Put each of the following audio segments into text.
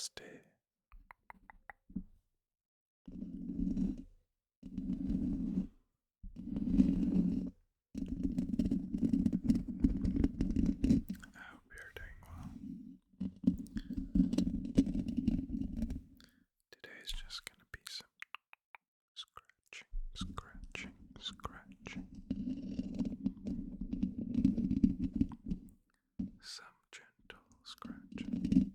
Namaste. I hope you're doing well. Today's just gonna be some scratching. Some gentle scratching.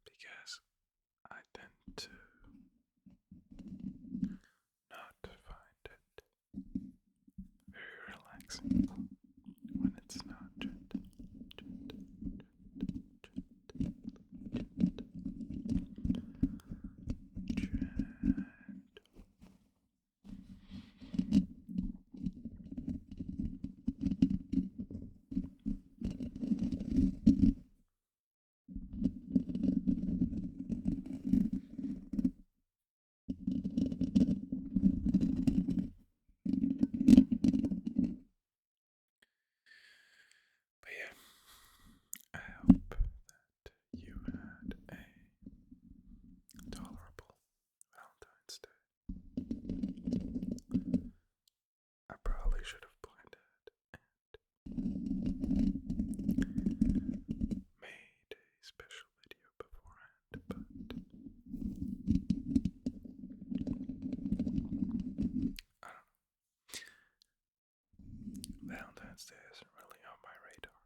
Because I tend to not find it very relaxing when it's not gentle. But yeah, I hope that you had a tolerable Valentine's Day. I probably should have planned it and made a special video beforehand, but I don't know. Valentine's Day isn't really on my radar.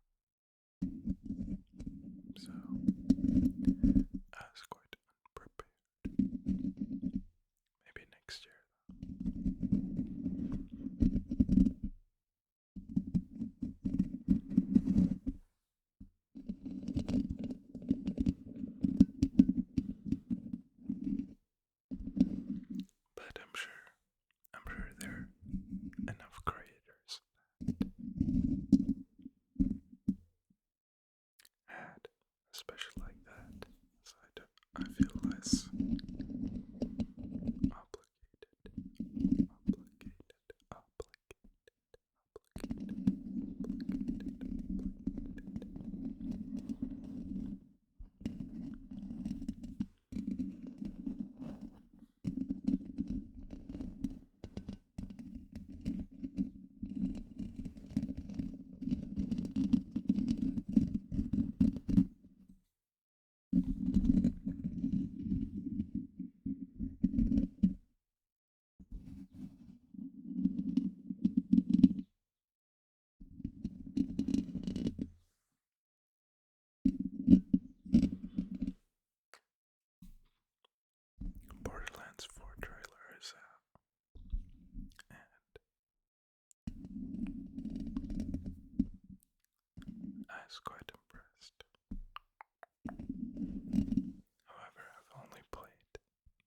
So I was quite unprepared. Maybe next year but I'm sure there are enough creators that had a special like that, so I feel less obligated. Borderlands 4 trailer is out, and I was quite impressed. However, I've only played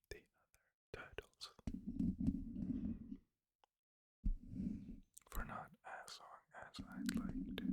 the other titles for not as long as I'd like to.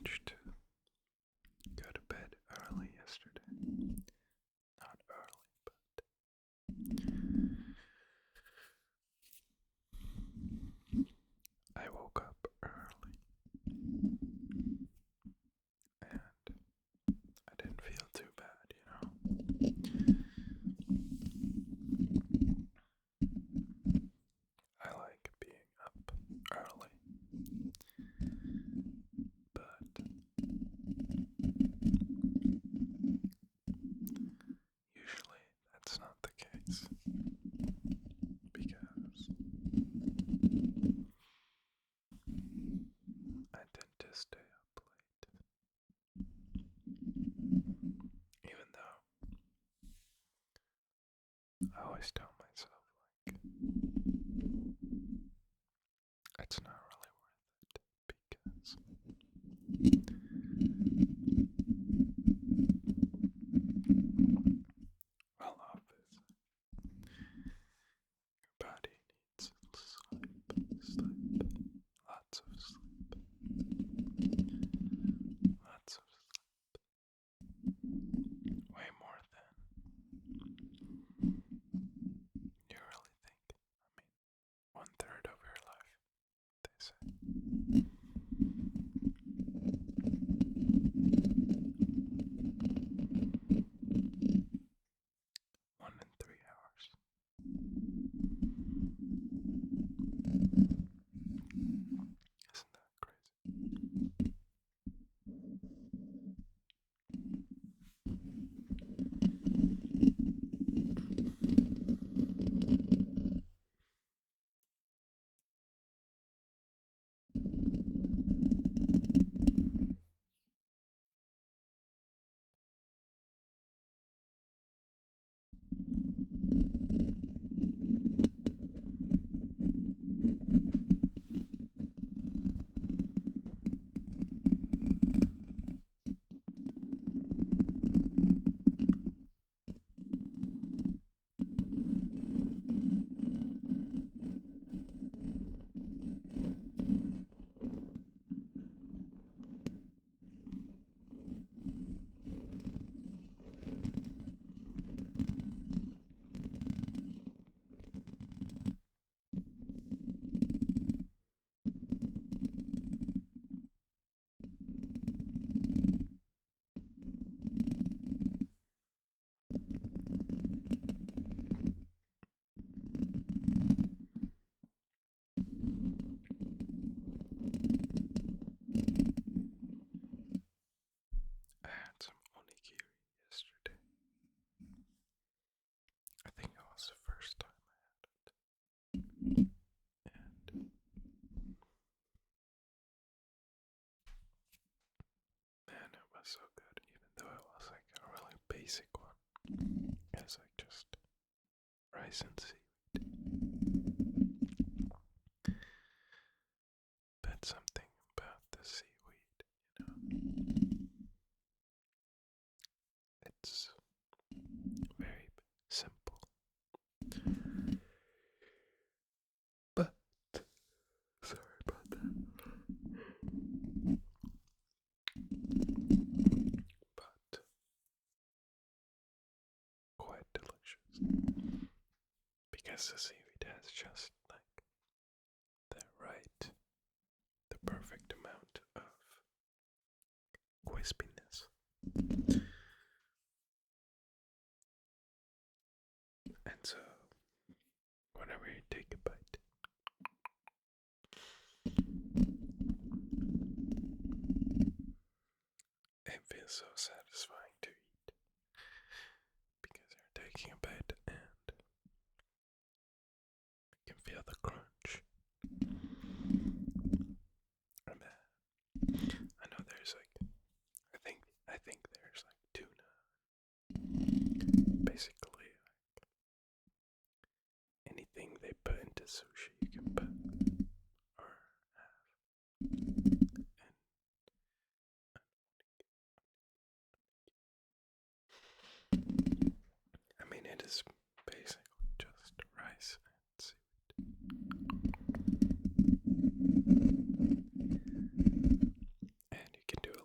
managed to go to bed early yesterday. Not early, but I woke up early and I didn't feel too bad, you know. I like being up early, but usually that's not the case because I tend to stay up late, even though I always tell myself, like, it's not really worth it because well, obviously, your body needs sleep, lots of sleep, lots of sleep, way more than you really think. I mean, 1/3 of your life, they say. 1 in 3 hours. Isn't that crazy? I had some onigiri yesterday. I think it was the first time I had it. And man, it was so good, even though it was like a really basic one. It's like just rice and seaweed. But something about the seaweed, you know, it's very simple. But, sorry about that. But, quite delicious. Because the seaweed has just like the perfect amount of crispiness. And so, whenever you take a bite, it feels so satisfying to eat because you're taking a bite and you can feel the crunch. And I know there's like, I think there's like tuna, basically like anything they put into sushi you can put or have. I mean, it is basically just rice and seaweed. And you can do a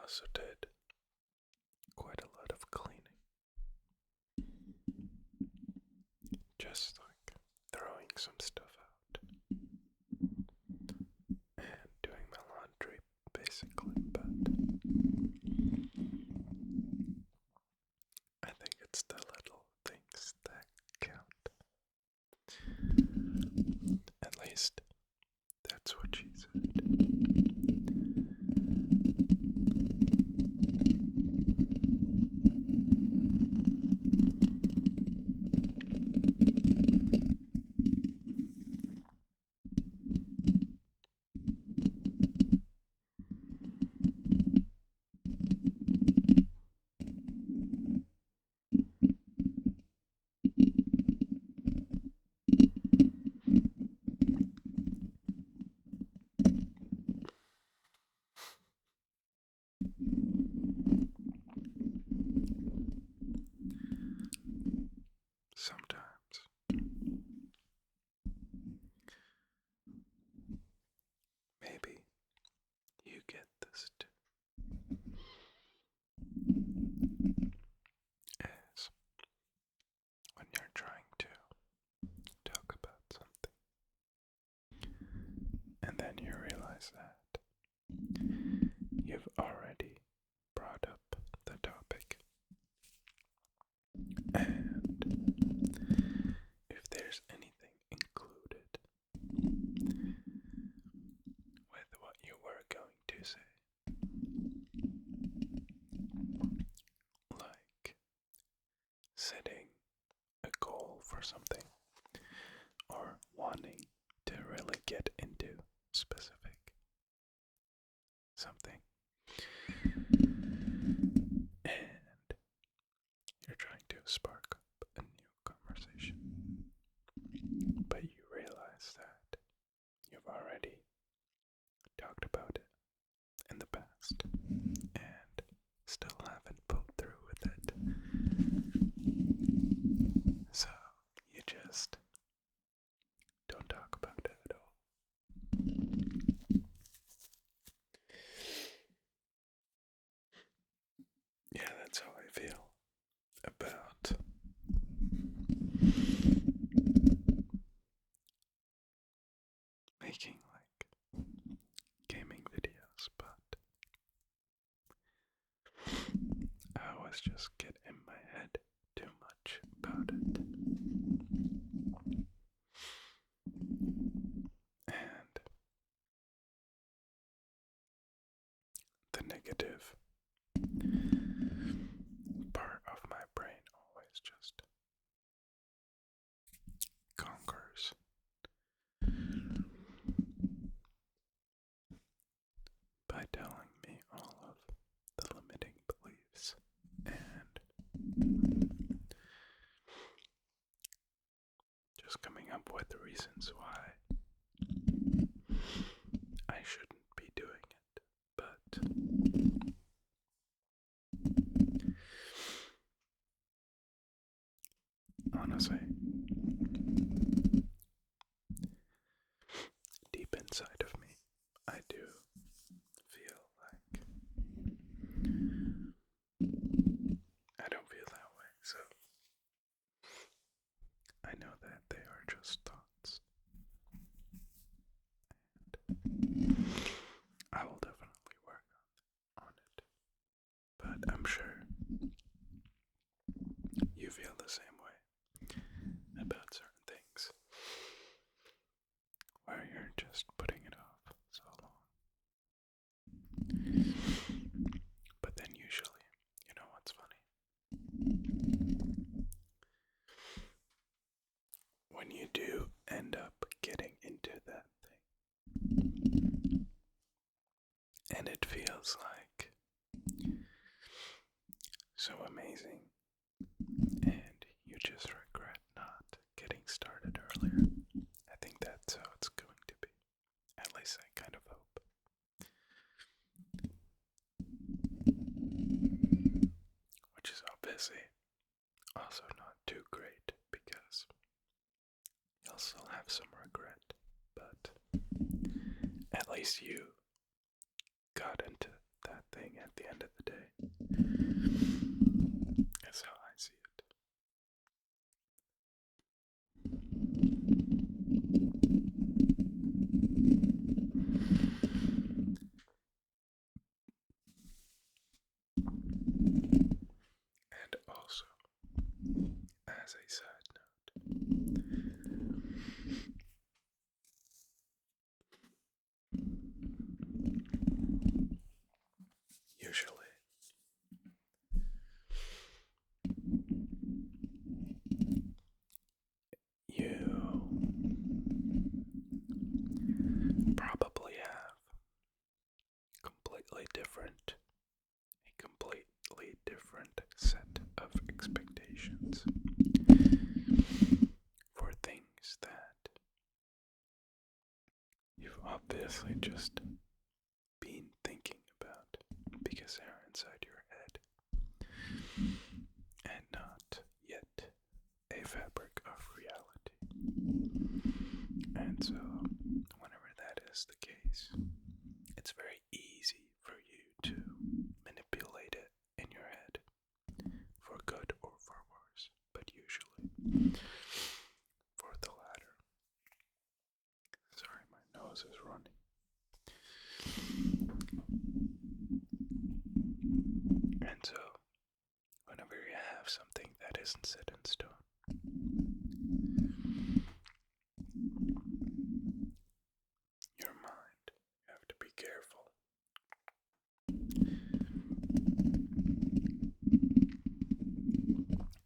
also did quite a lot of cleaning. Just like throwing some stuff out and doing my laundry basically, but I think it's the little things that count. At least that's what she said. Sometimes maybe you get this too, as when you're trying to talk about something and then you realize that you've already brought up the topic, and if there's anything included with what you were going to say, like setting a goal for something or wanting to really get into specific something, and you're trying to spark up a new conversation, but you realize that you've already talked about it in the past and still haven't pulled through with it. So you just don't talk about it at all. Yeah, that's how I feel about making like gaming videos, but I always just get in my head too much about it. And the negative part of my brain always just conquers by telling me all of the limiting beliefs and just coming up with reasons why I shouldn't be doing it. But honestly, deep inside of me, I do feel like I don't feel that way, so I know that they are just thoughts. And I will definitely work on it. But I'm sure you feel the same way about certain things, where you're just putting it off so long. But then usually, you know what's funny? When you do end up getting into that thing, and it feels like so amazing, and you just regret not getting started earlier. I think that's how it's going to be. At least I kind of hope. Which is obviously also not too great, because you'll still have some regret, but at least you got into that thing at the end of the day. That's how I see it. And also, as a side note, usually you probably have a completely different set of expectations for things that you've obviously just been thinking about because they're inside your head and not yet a fabric of reality. And so, whenever that is the case, it's very easy for you to manipulate it in your head for good or for worse, but usually for the latter. Sorry, my nose is running. And so, whenever you have something that isn't set in stone, your mind, you have to be careful.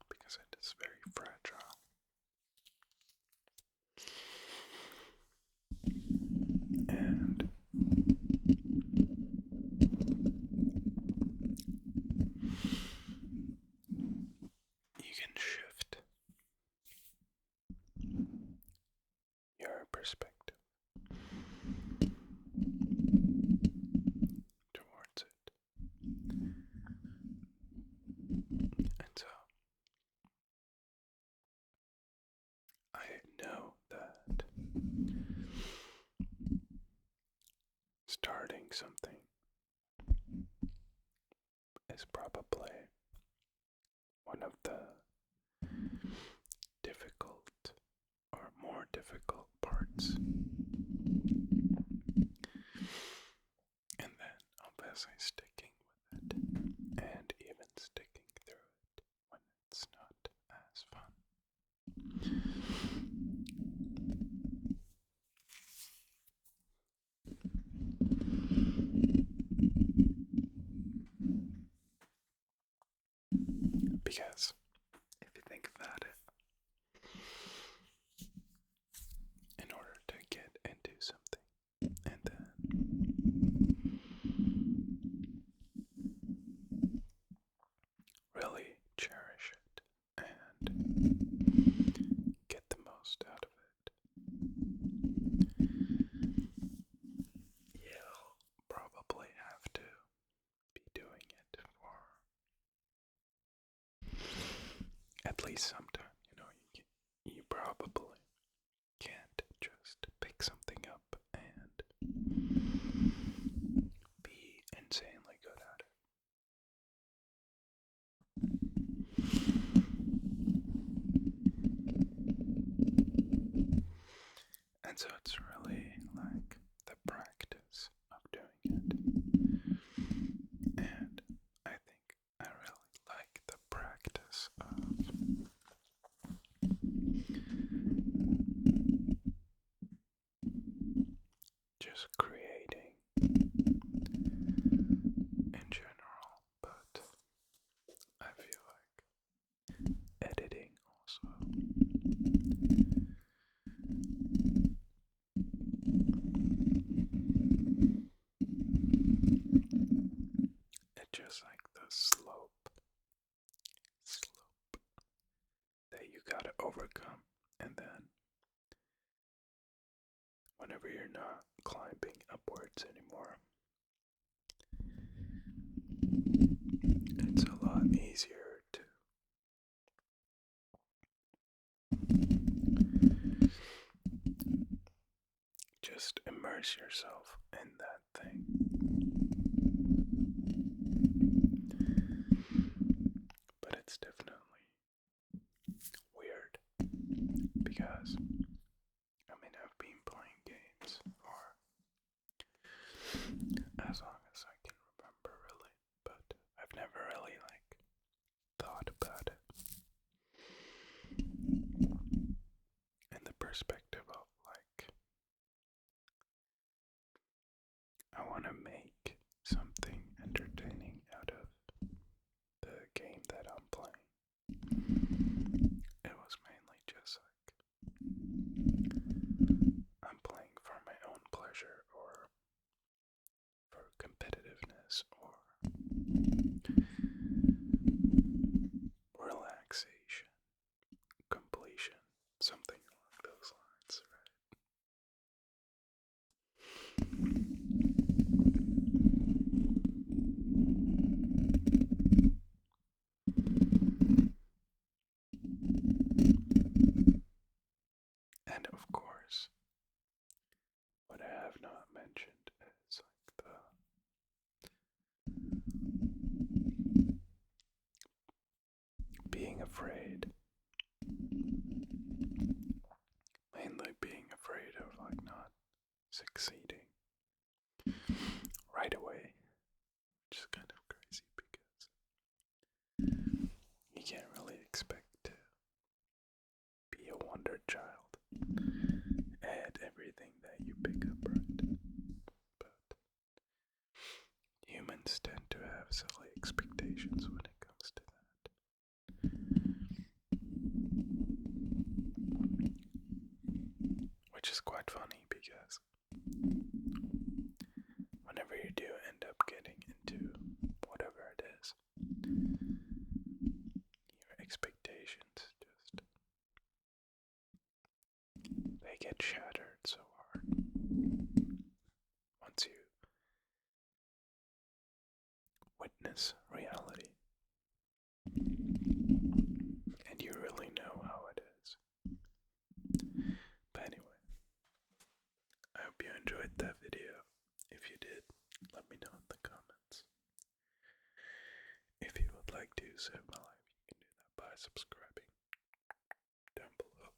Because it is very fragile. And you can shift your perspective towards it. And so, I know that starting something is probably one of the difficult or more difficult parts. And then obviously sticking with it and even sticking through it when it's not as fun. Because if you think about it, in order to get into something and then really cherish it and get the most out of it, you'll probably have to be doing it for at least some time. You probably can't just pick something up and be insanely good at it. And so it's really like the practice of doing it. And I think I really like the practice of just creating in general, but I feel like editing also. It's just like the slope that you gotta overcome, and then whenever you're not climbing upwards anymore, it's a lot easier to just immerse yourself in that thing. because I've been playing games for as long as I can remember, really, but I've never really thought about it in the perspective of I want to make something entertaining out of the game that I'm playing. It was mainly just I'm playing for my own pleasure or for competitiveness or relaxation, completion, something along those lines, right? And of course, what I have not mentioned is the being afraid. Mainly being afraid of not succeeding right away, which is kind of crazy because you can't really expect to be a wonder child at everything that you pick up, right? But humans tend to have silly expectations when it comes to that. Which is quite funny because whenever you do end up getting into whatever it is, your expectations just they get shattered so hard once you witness reality and you really know how it is. But anyway, I hope you enjoyed that video. If you did, let me know in the comments. If you would like to save my life, you can do that by subscribing down below.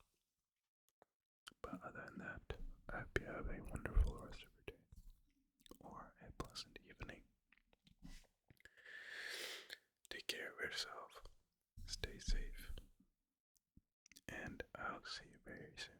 But other than that, I hope you have a wonderful rest of your day or a pleasant evening. Take care of yourself, stay safe, and I'll see you very soon.